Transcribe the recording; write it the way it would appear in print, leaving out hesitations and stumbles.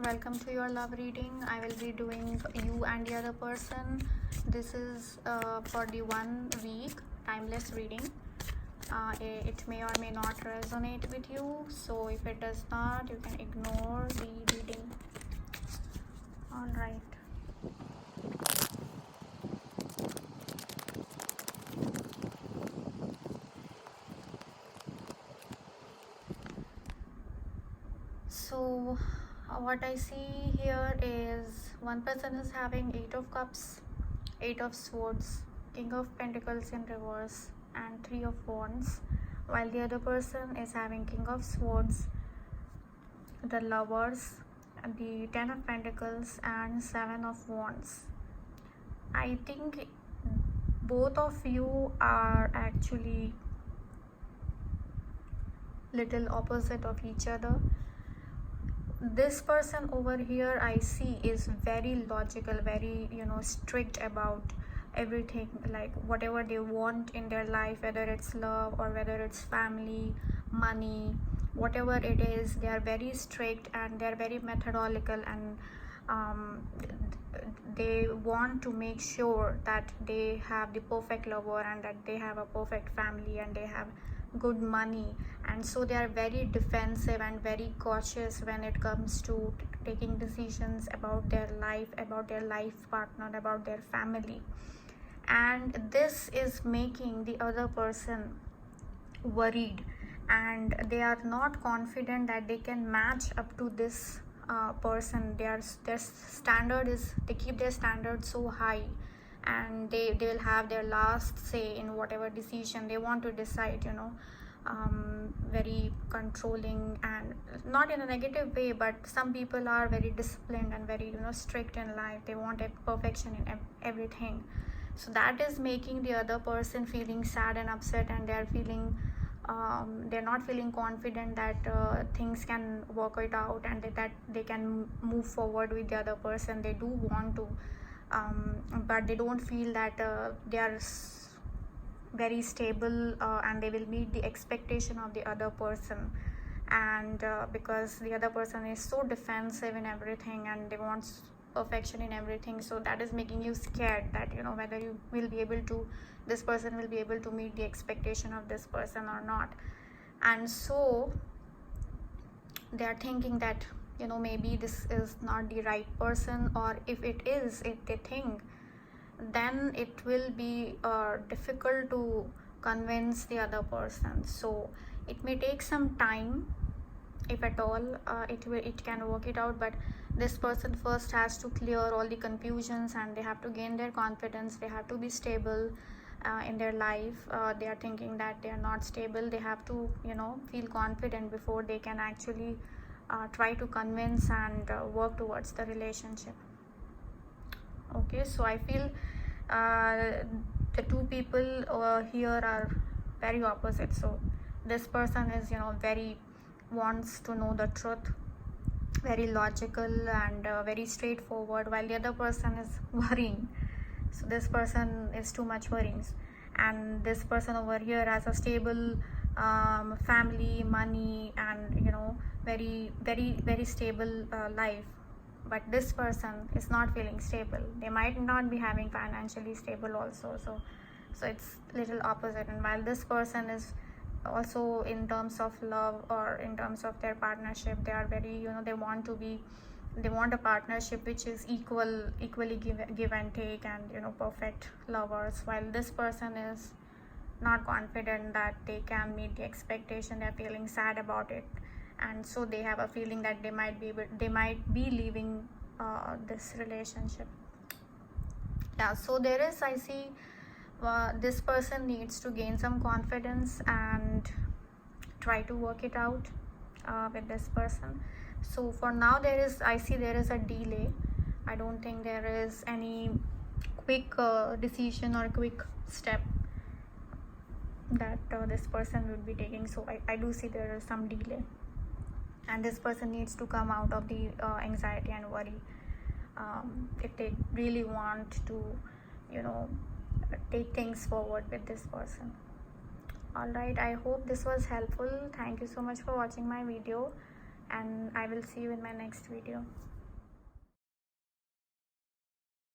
welcome to your love reading. I will be doing you and the other person. This is for the 1 week timeless reading. It may or may not resonate with you, so if it does not, you can ignore the reading. All right. So what I see here is one person is having 8 of cups, 8 of swords, king of pentacles in reverse, and 3 of wands, while the other person is having king of swords, the lovers, the 10 of pentacles, and 7 of wands. I think both of you are actually little opposite of each other. This person over here I see is very logical, very strict about everything, like whatever they want in their life, whether it's love or whether it's family, money, whatever it is, they are very strict and they are very methodical, and they want to make sure that they have the perfect lover and that they have a perfect family and they have good money, and so they are very defensive and very cautious when it comes to taking decisions about their life partner, about their family. And this is making the other person worried, and they are not confident that they can match up to this person. Their standard is, they keep their standard so high, and they will have their last say in whatever decision they want to decide, very controlling, and not in a negative way, but some people are very disciplined and very strict in life. They want a perfection in everything. So that is making the other person feeling sad and upset, and they're feeling they're not feeling confident that things can work it out and that they can move forward with the other person. They do want to, but they don't feel that they are very stable and they will meet the expectation of the other person. And because the other person is so defensive in everything and they want perfection in everything, so that is making you scared that whether you will be able to, this person will be able to meet the expectation of this person or not. And so they are thinking that maybe this is not the right person, or if it is, if they think, then it will be difficult to convince the other person. So it may take some time, if at all it can work it out, but this person first has to clear all the confusions and they have to gain their confidence. They have to be stable in their life. They are thinking that they are not stable. They have to feel confident before they can actually try to convince and work towards the relationship. Okay, so I feel the two people here are very opposite. So this person is very wants to know the truth, very logical and very straightforward, while the other person is worrying. So this person is too much worrying, and this person over here has a stable family, money, and very very very stable life. But this person is not feeling stable. They might not be having financially stable also. So it's little opposite. And while this person is also, in terms of love or in terms of their partnership, they are very they want a partnership which is equally give and take, and perfect lovers, while this person is not confident that they can meet the expectation. They're feeling sad about it, and so they have a feeling that they might be leaving this relationship. Yeah, so there is, I see this person needs to gain some confidence and try to work it out with this person. So for now I see there is a delay. I don't think there is any quick decision or quick step that this person would be taking. So I do see there is some delay, and this person needs to come out of the anxiety and worry if they really want to take things forward with this person. All right, I hope this was helpful. Thank you so much for watching my video, and I will see you in my next video.